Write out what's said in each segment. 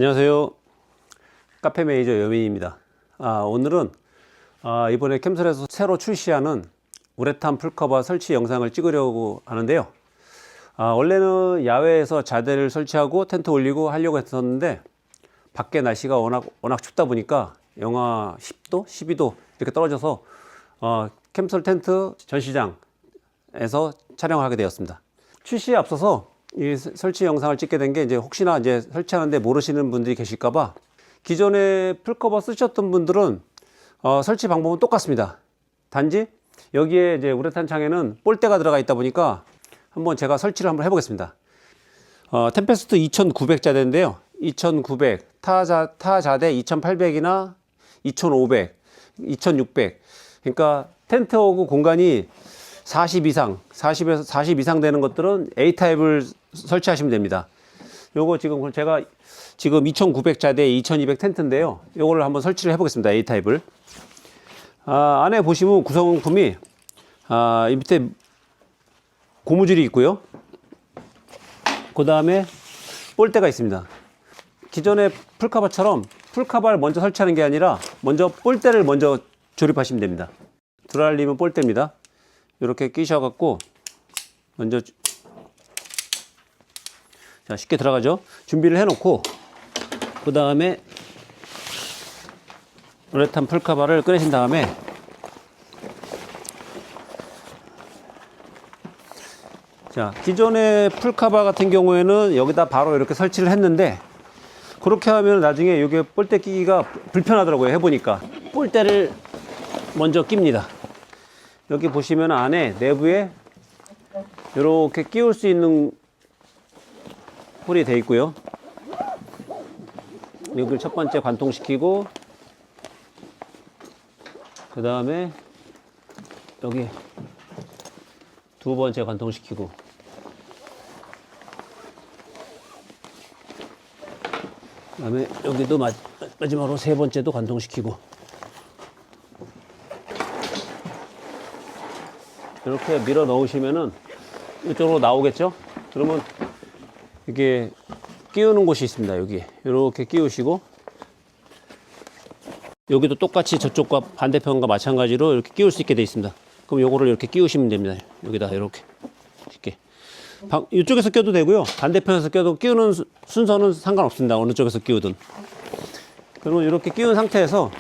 안녕하세요. 카페 매니저 여민입니다. 오늘은 이번에 캠솔에서 새로 출시하는 우레탄 풀커버 설치 영상을 찍으려고 하는데요. 원래는 야외에서 자재를 설치하고 텐트 올리고 하려고 했었는데 밖에 날씨가 워낙 춥다 보니까 영하 10도, 12도 이렇게 떨어져서 캠솔 텐트 전시장에서 촬영하게 되었습니다. 출시에 앞서서 이 설치 영상을 찍게 된 게 혹시나 설치하는데 모르시는 분들이 계실까봐, 기존에 풀커버 쓰셨던 분들은 설치 방법은 똑같습니다. 단지 여기에 우레탄 창에는 볼대가 들어가 있다 보니까 한번 제가 설치를 한번 해보겠습니다. 템페스트 2900자대인데요. 2900, 타자대 2800이나 2500, 2600. 그러니까 텐트하고 공간이 40 이상 되는 것들은 A타입을 설치하시면 됩니다. 요거 제가 지금 2900자대 2200 텐트인데요. 요거를 한번 설치를 해보겠습니다. A타입을. 안에 보시면 구성품이 이 밑에 고무줄이 있고요. 그 다음에 볼대가 있습니다. 기존의 풀커버처럼 풀커버를 먼저 설치하는 게 아니라 먼저 볼대를 먼저 조립하시면 됩니다. 드랄림은 볼대입니다. 이렇게 끼셔갖고 먼저 쉽게 들어가죠. 준비를 해놓고 그 다음에 우레탄 풀커버를 꺼내신 다음에 기존의 풀커버 같은 경우에는 여기다 바로 이렇게 설치를 했는데, 그렇게 하면 나중에 여기 볼대 끼기가 불편하더라고요. 해보니까 볼대를 먼저 낍니다. 여기 보시면 안에 내부에 이렇게 끼울 수 있는 홀이 되어 있고요. 여기를 첫 번째 관통시키고, 그 다음에 여기 두 번째 관통시키고, 그 다음에 여기도 마지막으로 세 번째도 관통시키고, 이렇게 밀어 넣으시면은 이쪽으로 나오겠죠? 그러면 이게 끼우는 곳이 있습니다. 여기 이렇게 끼우시고, 여기도 똑같이 저쪽과 반대편과 마찬가지로 이렇게 끼울 수 있게 되어 있습니다. 그럼 요거를 이렇게 끼우시면 됩니다. 여기다 이렇게 이쪽에서 껴도 되고요, 반대편에서 껴도 끼우는 순서는 상관없습니다. 어느 쪽에서 끼우든. 그러면 이렇게 끼운 상태에서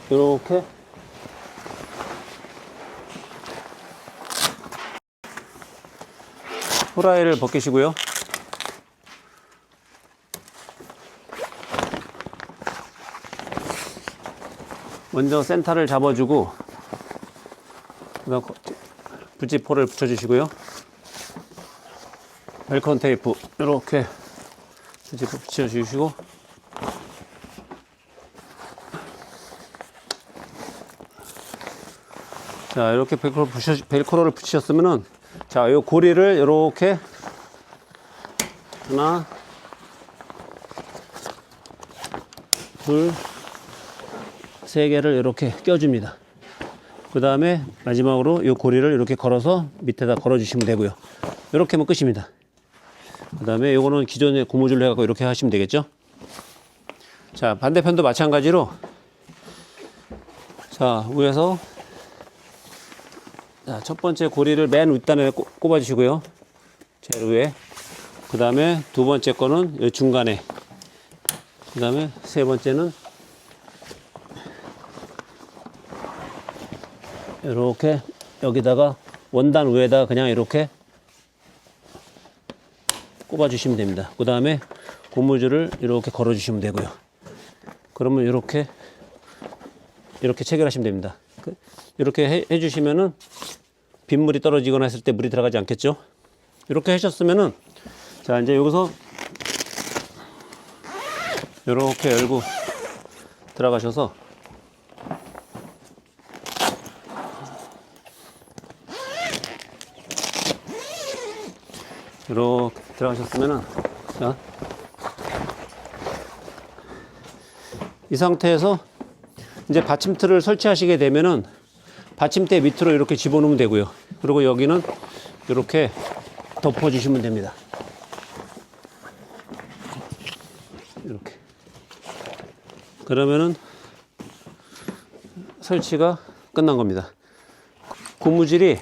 이렇게 후라이를 벗기시고요. 먼저 센터를 잡아주고, 그다음 부지포를 붙여주시고요. 벨컨 테이프 이렇게 부지포 붙여주시고, 이렇게 벨크로를 붙이셨으면은, 이 고리를 이렇게 하나, 둘, 세 개를 이렇게 껴줍니다. 그 다음에 마지막으로 이 고리를 이렇게 걸어서 밑에다 걸어주시면 되고요. 이렇게 하면 끝입니다. 그 다음에 이거는 기존에 고무줄로 해갖고 이렇게 하시면 되겠죠. 반대편도 마찬가지로 위에서 첫 번째 고리를 맨 윗단에 꼽아 주시고요. 제일 위에. 그 다음에 두 번째 거는 여기 중간에. 그 다음에 세 번째는 이렇게 여기다가 원단 위에다가 그냥 이렇게 꼽아 주시면 됩니다. 그 다음에 고무줄을 이렇게 걸어 주시면 되고요. 그러면 이렇게 체결하시면 됩니다. 이렇게 해 주시면은 빗물이 떨어지거나 했을 때 물이 들어가지 않겠죠. 이렇게 하셨으면은, 이제 여기서 이렇게 열고 들어가셔서 이렇게 들어가셨으면은, 이 상태에서 이제 받침틀을 설치하시게 되면은 받침대 밑으로 이렇게 집어넣으면 되고요. 그리고 여기는 이렇게 덮어주시면 됩니다. 그러면은 설치가 끝난 겁니다. 고무줄이,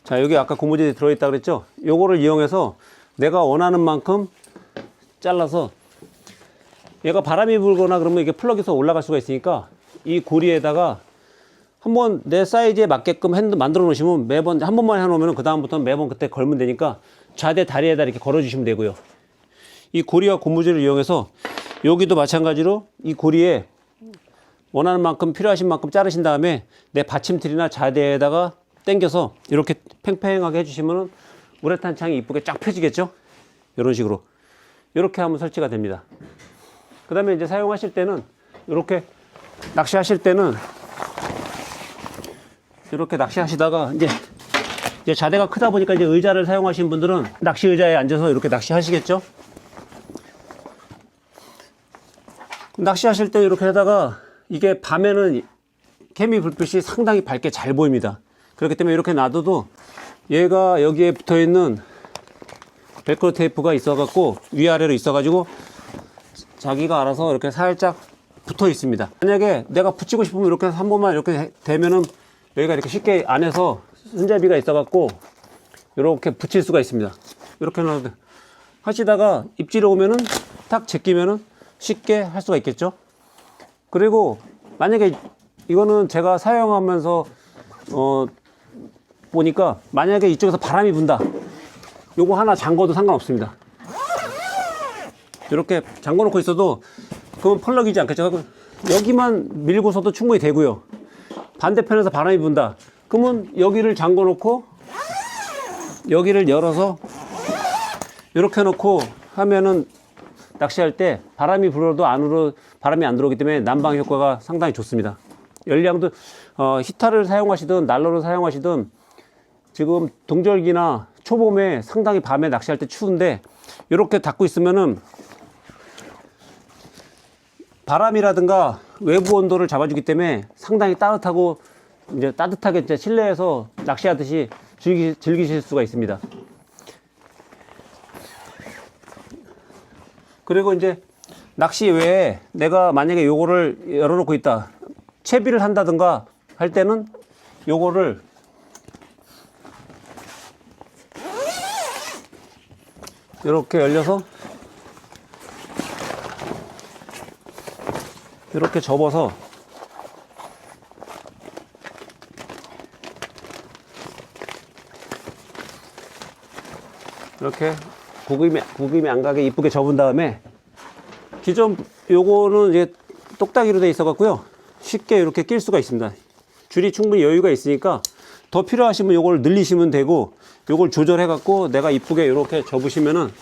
자, 여기 아까 고무줄이 들어있다 그랬죠? 요거를 이용해서 내가 원하는 만큼 잘라서, 얘가 바람이 불거나 그러면 이게 플러그에서 올라갈 수가 있으니까 이 고리에다가 한번 내 사이즈에 맞게끔 핸드 만들어 놓으시면 매번 한 번만 해 놓으면 그 다음부터는 매번 그때 걸면 되니까 좌대 다리에다 이렇게 걸어 주시면 되고요. 이 고리와 고무줄을 이용해서 여기도 마찬가지로 이 고리에 원하는 만큼 필요하신 만큼 자르신 다음에 내 받침틀이나 좌대에다가 당겨서 이렇게 팽팽하게 해주시면 우레탄 창이 이쁘게 쫙 펴지겠죠? 이런 식으로 이렇게 하면 설치가 됩니다. 그 다음에 이제 사용하실 때는 이렇게 낚시하실 때는 이렇게 낚시하시다가 이제 자대가 크다 보니까 이제 의자를 사용하시는 분들은 낚시 의자에 앉아서 이렇게 낚시하시겠죠? 낚시하실 때 이렇게 하다가 이게 밤에는 개미 불빛이 상당히 밝게 잘 보입니다. 그렇기 때문에 이렇게 놔둬도 얘가 여기에 붙어 있는 벨크로 테이프가 있어 갖고 위아래로 있어 가지고 자기가 알아서 이렇게 살짝 붙어 있습니다. 만약에 내가 붙이고 싶으면 이렇게 해서 한 번만 이렇게 대면은 여기가 이렇게 쉽게 안에서 손잡이가 있어 갖고 이렇게 붙일 수가 있습니다. 이렇게 놔도 하시다가 입질이 오면은 탁 제끼면은 쉽게 할 수가 있겠죠. 그리고 만약에 이거는 제가 사용하면서 보니까 만약에 이쪽에서 바람이 분다, 요거 하나 잠궈도 상관없습니다. 이렇게 잠궈 놓고 있어도 그건 펄럭이지 않겠죠. 여기만 밀고서도 충분히 되고요. 반대편에서 바람이 분다 그러면 여기를 잠궈 놓고 여기를 열어서 이렇게 놓고 하면은 낚시할 때 바람이 불어도 안으로 바람이 안 들어오기 때문에 난방 효과가 상당히 좋습니다. 열량도 히터를 사용하시든 난로를 사용하시든 지금 동절기나 초봄에 상당히 밤에 낚시할 때 추운데 이렇게 닫고 있으면은 바람이라든가 외부 온도를 잡아주기 때문에 상당히 따뜻하고 이제 따뜻하게 이제 실내에서 낚시하듯이 즐기실 수가 있습니다. 그리고 이제 낚시 외에 내가 만약에 요거를 열어놓고 있다, 채비를 한다든가 할 때는 요거를 이렇게 열려서 이렇게 접어서 이렇게 구김이 안 가게 이쁘게 접은 다음에 기존 요거는 이제 똑딱이로 돼 있어 갖고요 쉽게 이렇게 낄 수가 있습니다. 줄이 충분히 여유가 있으니까 더 필요하시면 요걸 늘리시면 되고 요걸 조절해 갖고 내가 이쁘게 이렇게 접으시면은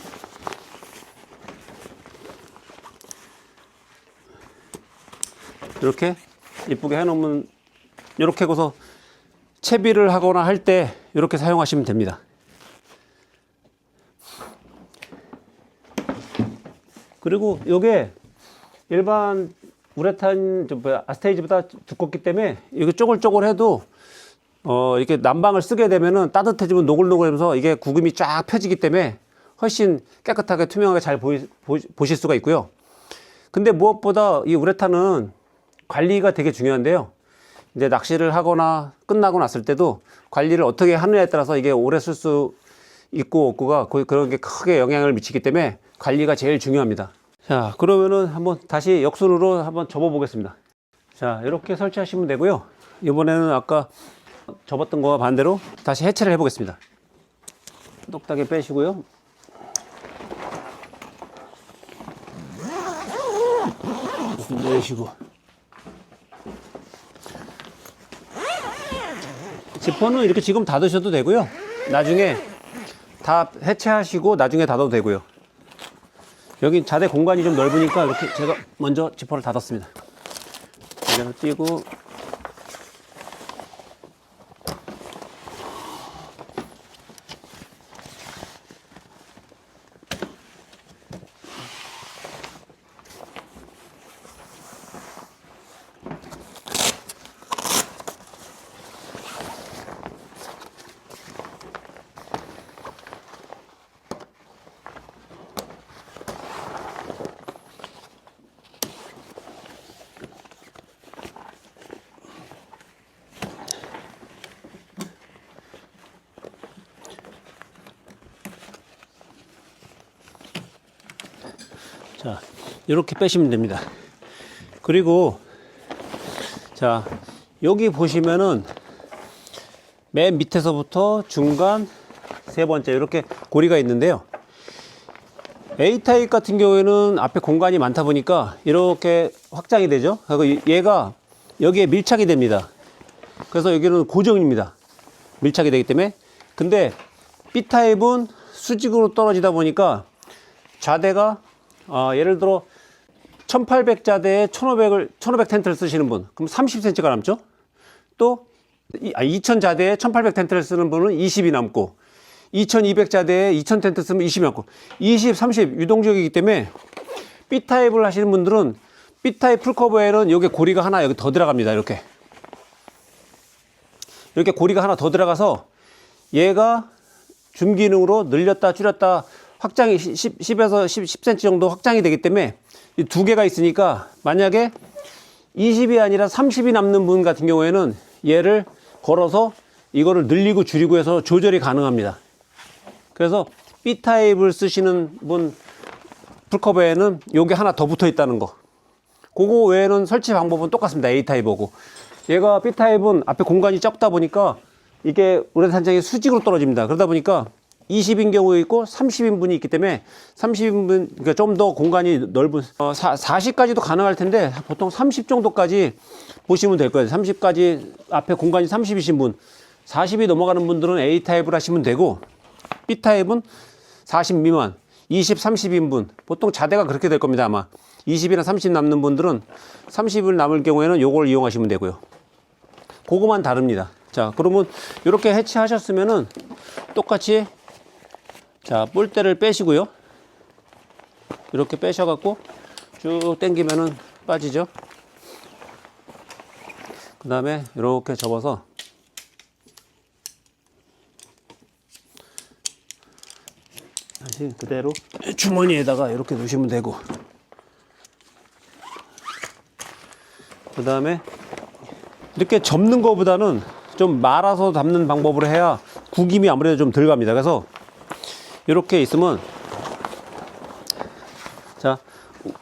이렇게 이쁘게 해 놓으면 이렇게 해서 채비를 하거나 할 때 이렇게 사용하시면 됩니다. 그리고 요게 일반 우레탄 아스테이지보다 두껍기 때문에 이게 쪼글쪼글해도 이렇게 난방을 쓰게 되면은 따뜻해지면 노글노글하면서 이게 구김이 쫙 펴지기 때문에 훨씬 깨끗하게 투명하게 잘 보실 수가 있고요. 근데 무엇보다 이 우레탄은 관리가 되게 중요한데요. 이제 낚시를 하거나 끝나고 났을 때도 관리를 어떻게 하느냐에 따라서 이게 오래 쓸 수 있고 없고가 거의 그런 게 크게 영향을 미치기 때문에 관리가 제일 중요합니다. 자, 그러면은 한번 다시 역순으로 한번 접어 보겠습니다. 자, 이렇게 설치하시면 되고요. 이번에는 아까 접었던 거와 반대로 다시 해체를 해 보겠습니다. 똑딱이 빼시고요. 내시고 지퍼는 이렇게 지금 닫으셔도 되고요. 나중에 다 해체하시고 나중에 닫아도 되고요. 여기 자대 공간이 좀 넓으니까 이렇게 제가 먼저 지퍼를 닫았습니다. 그냥 띄고 자, 이렇게 빼시면 됩니다. 그리고 자, 여기 보시면은 맨 밑에서부터 중간 세 번째 이렇게 고리가 있는데요. A타입 같은 경우에는 앞에 공간이 많다 보니까 이렇게 확장이 되죠. 그리고 얘가 여기에 밀착이 됩니다. 그래서 여기는 고정입니다. 밀착이 되기 때문에. 근데 B타입은 수직으로 떨어지다 보니까 좌대가 예를 들어 1800 좌대에 1500 텐트를 쓰시는 분, 그럼 30cm가 남죠. 또 2000 좌대에 1800 텐트를 쓰는 분은 20이 남고, 2200 자대에 2000 텐트 쓰면 20이 남고, 20, 30 유동적이기 때문에 B타입을 하시는 분들은 B타입 풀커버에는 여기 고리가 하나 여기 더 들어갑니다. 이렇게 고리가 하나 더 들어가서 얘가 줌 기능으로 늘렸다 줄였다 확장이 10에서 10cm 정도 확장이 되기 때문에 이 두 개가 있으니까 만약에 20이 아니라 30이 남는 분 같은 경우에는 얘를 걸어서 이거를 늘리고 줄이고 해서 조절이 가능합니다. 그래서 B타입을 쓰시는 분 풀커버에는 요게 하나 더 붙어 있다는 거. 그거 외에는 설치 방법은 똑같습니다. A타입하고. 얘가 B타입은 앞에 공간이 적다 보니까 이게 우레탄창이 수직으로 떨어집니다. 그러다 보니까 20인 경우에 있고 30인 분이 있기 때문에 30인분, 그러니까 좀 더 공간이 넓은 40까지도 가능할 텐데 보통 30 정도까지 보시면 될 거예요. 30까지 앞에 공간이 30이신 분, 40이 넘어가는 분들은 A타입을 하시면 되고, B타입은 40 미만, 20, 30인분, 보통 자대가 그렇게 될 겁니다. 아마 20이나 30 남는 분들은 30을 남을 경우에는 요걸 이용하시면 되고요. 그거만 다릅니다. 자, 그러면 이렇게 해체하셨으면은 똑같이, 자, 볼대를 빼시고요. 이렇게 빼셔갖고 쭉 당기면은 빠지죠. 그 다음에 이렇게 접어서 다시 그대로 주머니에다가 이렇게 놓으시면 되고, 그 다음에 이렇게 접는 것보다는 좀 말아서 담는 방법으로 해야 구김이 아무래도 좀 덜 갑니다. 그래서 이렇게 있으면, 자,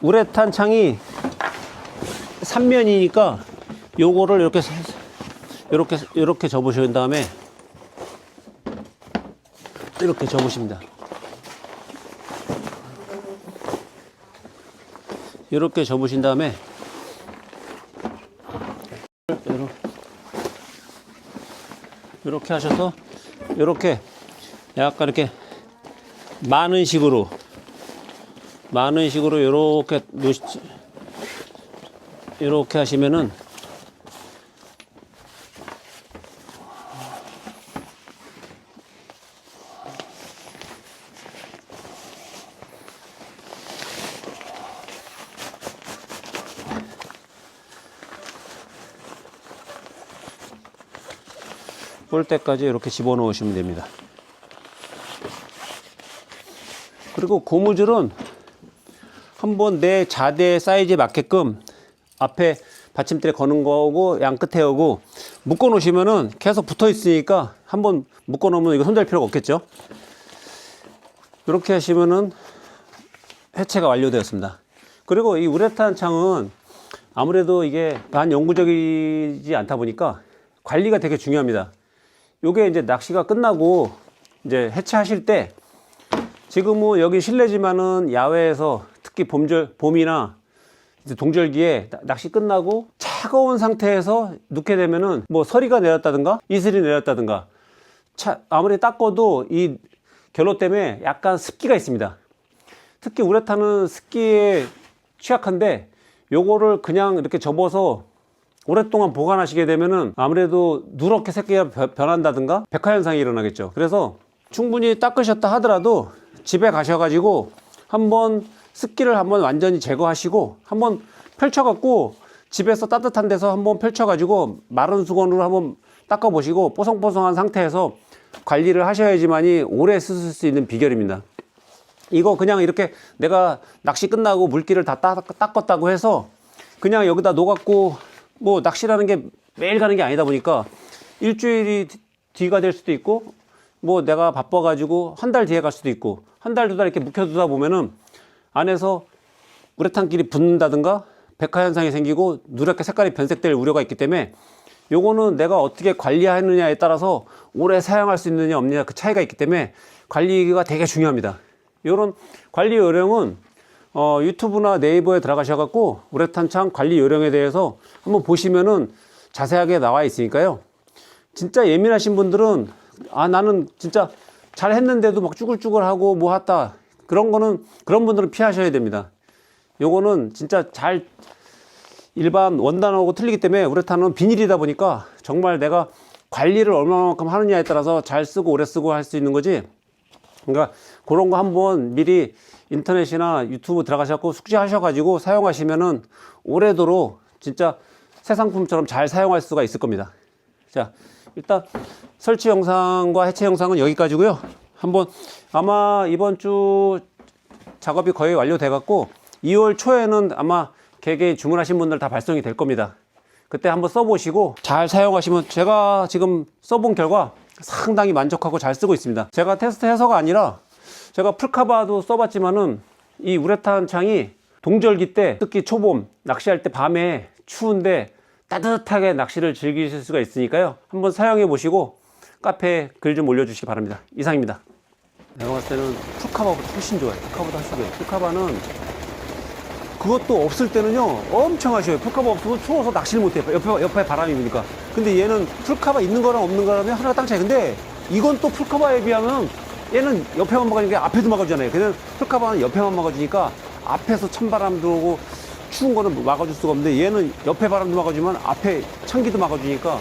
우레탄 창이 3면이니까 요거를 이렇게 접으신 다음에 이렇게 접으십니다. 이렇게 접으신 다음에 이렇게 하셔서 이렇게 약간 이렇게 많은 식으로 이렇게 이렇게 하시면은 볼때까지 이렇게 집어넣으시면 됩니다. 그리고 고무줄은 한번 내 자대 사이즈에 맞게끔 앞에 받침대에 거는 거고 양 끝에 오고 묶어 놓으시면은 계속 붙어 있으니까 한번 묶어 놓으면 이거 손댈 필요가 없겠죠. 이렇게 하시면은 해체가 완료되었습니다. 그리고 이 우레탄 창은 아무래도 이게 반영구적이지 않다 보니까 관리가 되게 중요합니다. 요게 이제 낚시가 끝나고 이제 해체하실 때, 지금은 여기 실내지만은 야외에서 특히 봄이나 이제 동절기에 낚시 끝나고 차가운 상태에서 눕게 되면은 뭐 서리가 내렸다든가 이슬이 내렸다든가 아무리 닦아도 이 결로 때문에 약간 습기가 있습니다. 특히 우레탄은 습기에 취약한데 요거를 그냥 이렇게 접어서 오랫동안 보관하시게 되면은 아무래도 누렇게 새끼가 변한다든가 백화현상이 일어나겠죠. 그래서 충분히 닦으셨다 하더라도 집에 가셔가지고 한번 습기를 한번 완전히 제거하시고 한번 펼쳐갖고 집에서 따뜻한 데서 한번 펼쳐가지고 마른 수건으로 한번 닦아보시고 뽀송뽀송한 상태에서 관리를 하셔야지만이 오래 쓰실 수 있는 비결입니다. 이거 그냥 이렇게 내가 낚시 끝나고 물기를 다 닦았다고 해서 그냥 여기다 놓아갖고 뭐 낚시라는 게 매일 가는 게 아니다 보니까 일주일이 뒤가 될 수도 있고, 뭐 내가 바빠가지고 한 달 뒤에 갈 수도 있고, 한 달, 두 달 이렇게 묵혀두다 보면은 안에서 우레탄끼리 붙는다든가 백화 현상이 생기고 누렇게 색깔이 변색될 우려가 있기 때문에 요거는 내가 어떻게 관리하느냐에 따라서 오래 사용할 수 있느냐 없느냐 그 차이가 있기 때문에 관리가 되게 중요합니다. 요런 관리 요령은 유튜브나 네이버에 들어가셔갖고 우레탄창 관리 요령에 대해서 한번 보시면은 자세하게 나와 있으니까요. 진짜 예민하신 분들은 나는 진짜 잘 했는데도 막 쭈글쭈글하고 뭐 했다 그런 분들은 피하셔야 됩니다. 요거는 진짜 잘 일반 원단하고 틀리기 때문에 우레탄은 비닐이다 보니까 정말 내가 관리를 얼마만큼 하느냐에 따라서 잘 쓰고 오래 쓰고 할 수 있는 거지. 그러니까 그런 거 한번 미리 인터넷이나 유튜브 들어가셔서 숙지하셔가지고 사용하시면은 오래도록 진짜 새 상품처럼 잘 사용할 수가 있을 겁니다. 자, 일단 설치 영상과 해체 영상은 여기까지고요. 한번 아마 이번 주 작업이 거의 완료돼 갖고 2월 초에는 아마 개개 주문하신 분들 다 발송이 될 겁니다. 그때 한번 써보시고 잘 사용하시면, 제가 지금 써본 결과 상당히 만족하고 잘 쓰고 있습니다. 제가 테스트해서가 아니라 제가 풀카바도 써봤지만은 이 우레탄 창이 동절기 때, 특히 초봄 낚시할 때 밤에 추운데 따뜻하게 낚시를 즐기실 수가 있으니까요. 한번 사용해 보시고 카페에 글 좀 올려주시기 바랍니다. 이상입니다. 내가 봤을 때는 풀카바보다 훨씬 좋아요. 풀카바보다 훨씬 좋아요. 풀카바는 그것도 없을 때는요 엄청 아쉬워요. 풀카바 없으면 추워서 낚시를 못해요. 옆에 바람이 부니까. 근데 얘는 풀카바 있는 거랑 없는 거라면 하나가 땅 차이. 근데 이건 또 풀카바에 비하면 얘는 옆에만 막아주니까 앞에도 막아주잖아요. 그냥 풀카바는 옆에만 막아주니까 앞에서 찬바람 들어오고 추운 거는 막아줄 수가 없는데 얘는 옆에 바람도 막아주면 앞에 찬기도 막아주니까